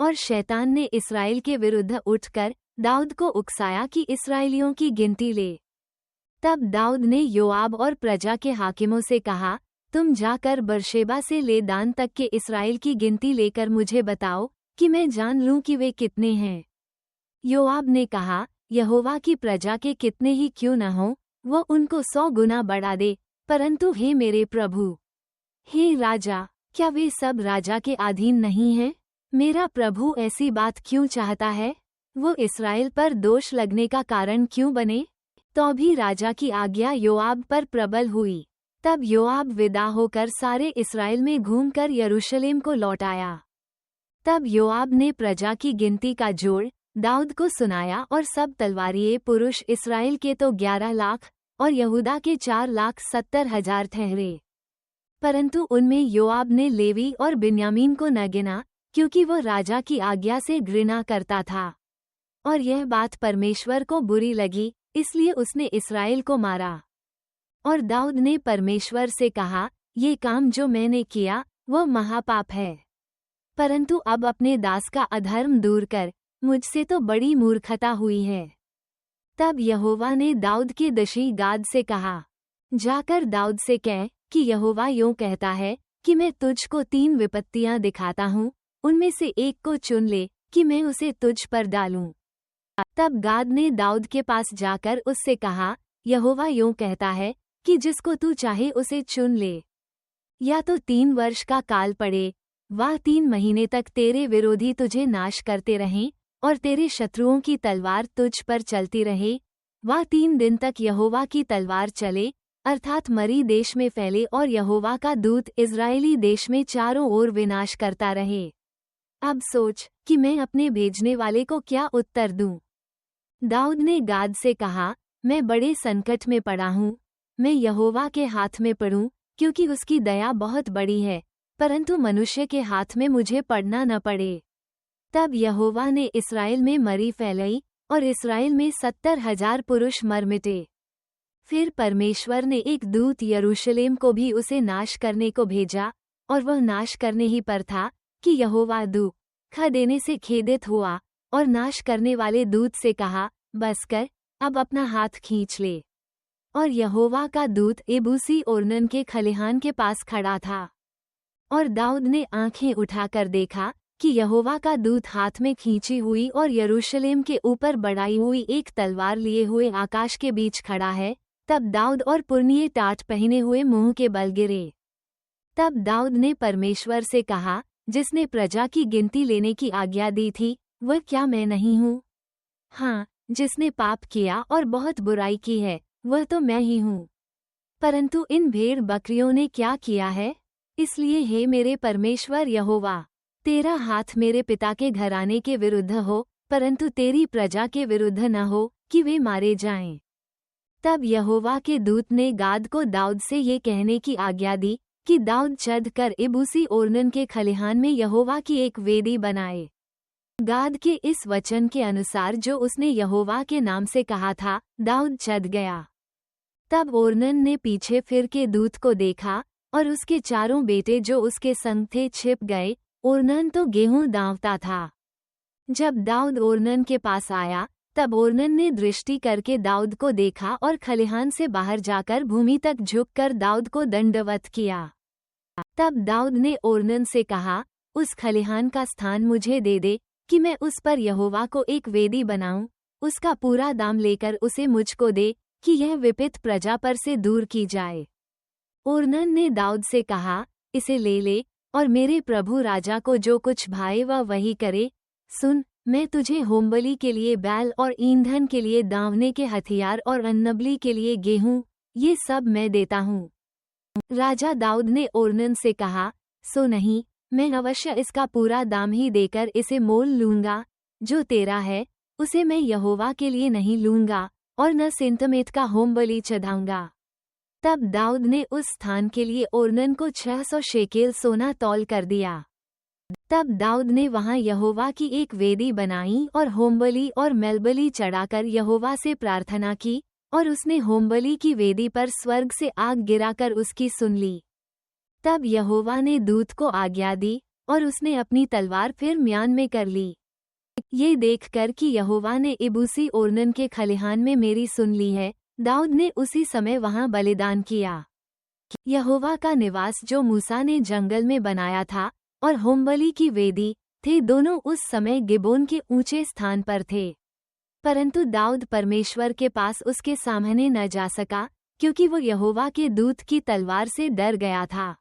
और शैतान ने इस्राएल के विरुद्ध उठकर दाऊद को उकसाया कि इस्राएलियों की गिनती ले। तब दाऊद ने योआब और प्रजा के हाकिमों से कहा, तुम जाकर बरशेबा से ले दान तक के इस्राएल की गिनती लेकर मुझे बताओ कि मैं जान लूं कि वे कितने हैं। योआब ने कहा, यहोवा की प्रजा के कितने ही क्यों न हों, वो उनको 100 गुना बढ़ा दे, परंतु हे मेरे प्रभु, हे राजा, क्या वे सब राजा के अधीन नहीं हैं? मेरा प्रभु ऐसी बात क्यों चाहता है? वो इस्राएल पर दोष लगने का कारण क्यों बने? तो भी राजा की आज्ञा योआब पर प्रबल हुई। तब योआब विदा होकर सारे इस्राएल में घूमकर यरूशलेम को लौट आया। तब योआब ने प्रजा की गिनती का जोड़ दाऊद को सुनाया और सब तलवारिये पुरुष इस्राएल के तो 11 लाख और यहूदा के 4,70,000 ठहरे। परंतु उनमें योआब ने लेवी और बिन्यामीन को न गिना, क्योंकि वो राजा की आज्ञा से घृणा करता था। और यह बात परमेश्वर को बुरी लगी, इसलिए उसने इस्राएल को मारा। और दाऊद ने परमेश्वर से कहा, ये काम जो मैंने किया वह महापाप है, परंतु अब अपने दास का अधर्म दूर कर, मुझसे तो बड़ी मूर्खता हुई है। तब यहोवा ने दाऊद के दशी गाद से कहा, जाकर दाऊद से कह कि यहोवा यूं कहता है कि मैं तुझको 3 विपत्तियां दिखाता हूँ, उनमें से एक को चुन ले कि मैं उसे तुझ पर डालूं। तब गाद ने दाऊद के पास जाकर उससे कहा, यहोवा यूं कहता है कि जिसको तू चाहे उसे चुन ले। या तो 3 वर्ष का काल पड़े, वह 3 महीने तक तेरे विरोधी तुझे नाश करते रहें और तेरे शत्रुओं की तलवार तुझ पर चलती रहे, वह 3 दिन तक यहोवा की तलवार चले, अर्थात मरी देश में फैले और यहोवा का दूत इज़राइली देश में चारों ओर विनाश करता रहे। अब सोच कि मैं अपने भेजने वाले को क्या उत्तर दूं। दाऊद ने गाद से कहा, मैं बड़े संकट में पड़ा हूँ, मैं यहोवा के हाथ में पड़ूं, क्योंकि उसकी दया बहुत बड़ी है, परंतु मनुष्य के हाथ में मुझे पड़ना न पड़े। तब यहोवा ने इस्राएल में मरी फैलाई और इस्राएल में 70,000 पुरुष मर मिटे। फिर परमेश्वर ने एक दूत यरूशलेम को भी उसे नाश करने को भेजा, और वह नाश करने ही पर था कि यहोवा दुःख देने से खेदित हुआ और नाश करने वाले दूत से कहा, बस कर, अब अपना हाथ खींच ले। और यहोवा का दूत एबूसी ओर्नन के खलिहान के पास खड़ा था। और दाऊद ने आंखें उठाकर देखा कि यहोवा का दूत हाथ में खींची हुई और यरूशलेम के ऊपर बढ़ाई हुई एक तलवार लिए हुए आकाश के बीच खड़ा है। तब दाऊद और पुर्निये टाट पहने हुए मुंह के बल गिरे। तब दाऊद ने परमेश्वर से कहा, जिसने प्रजा की गिनती लेने की आज्ञा दी थी, वह क्या मैं नहीं हूँ? हाँ, जिसने पाप किया और बहुत बुराई की है, वह तो मैं ही हूँ। परंतु इन भेड़ बकरियों ने क्या किया है? इसलिए हे मेरे परमेश्वर यहोवा, तेरा हाथ मेरे पिता के घराने के विरुद्ध हो, परंतु तेरी प्रजा के विरुद्ध न हो कि वे मारे जाएं। तब यहोवा के दूत ने गाद को दाऊद से ये कहने की आज्ञा दी कि दाऊद चढ़ कर एबूसी ओर्नन के खलिहान में यहोवा की एक वेदी बनाए। गाद के इस वचन के अनुसार जो उसने यहोवा के नाम से कहा था, दाऊद चढ़ गया। तब ओर्नन ने पीछे फिर के दूत को देखा और उसके चारों बेटे जो उसके संग थे छिप गए। ओर्नन तो गेहूं दांवता था। जब दाऊद ओर्नन के पास आया, तब ओर्नन ने दृष्टि करके दाऊद को देखा और खलिहान से बाहर जाकर भूमि तक झुककर दाऊद को दंडवत किया। तब दाऊद ने ओर्नन से कहा, उस खलिहान का स्थान मुझे दे दे कि मैं उस पर यहोवा को एक वेदी बनाऊं, उसका पूरा दाम लेकर उसे मुझको दे कि यह विपित प्रजा पर से दूर की जाए। ओर्नन ने दाऊद से कहा, इसे ले ले और मेरे प्रभु राजा को जो कुछ भाए वह वही करे। सुन, मैं तुझे होमबलि के लिए बैल और ईंधन के लिए दाँवने के हथियार और अन्नबलि के लिए गेहूं, ये सब मैं देता हूँ। राजा दाऊद ने ओर्नन से कहा, सो नहीं, मैं अवश्य इसका पूरा दाम ही देकर इसे मोल लूंगा। जो तेरा है उसे मैं यहोवा के लिए नहीं लूंगा और न सिंतमेत का होमबलि चढ़ाऊंगा। तब दाऊद ने उस स्थान के लिए ओर्नन को 600 शेकेल सोना तौल कर दिया। तब दाऊद ने वहां यहोवा की एक वेदी बनाई और होमबलि और मेलबलि चढ़ाकर यहोवा से प्रार्थना की, और उसने होमबलि की वेदी पर स्वर्ग से आग गिराकर उसकी सुन ली। तब यहोवा ने दूत को आज्ञा दी और उसने अपनी तलवार फिर म्यान में कर ली। ये देखकर कि यहोवा ने इबूसी ओर्नन के खलिहान में मेरी सुन ली है, दाऊद ने उसी समय वहां बलिदान किया। यहोवा का निवास जो मूसा ने जंगल में बनाया था और होमबलि की वेदी थे, दोनों उस समय गिबोन के ऊंचे स्थान पर थे। परंतु दाऊद परमेश्वर के पास उसके सामने न जा सका, क्योंकि वो यहोवा के दूत की तलवार से डर गया था।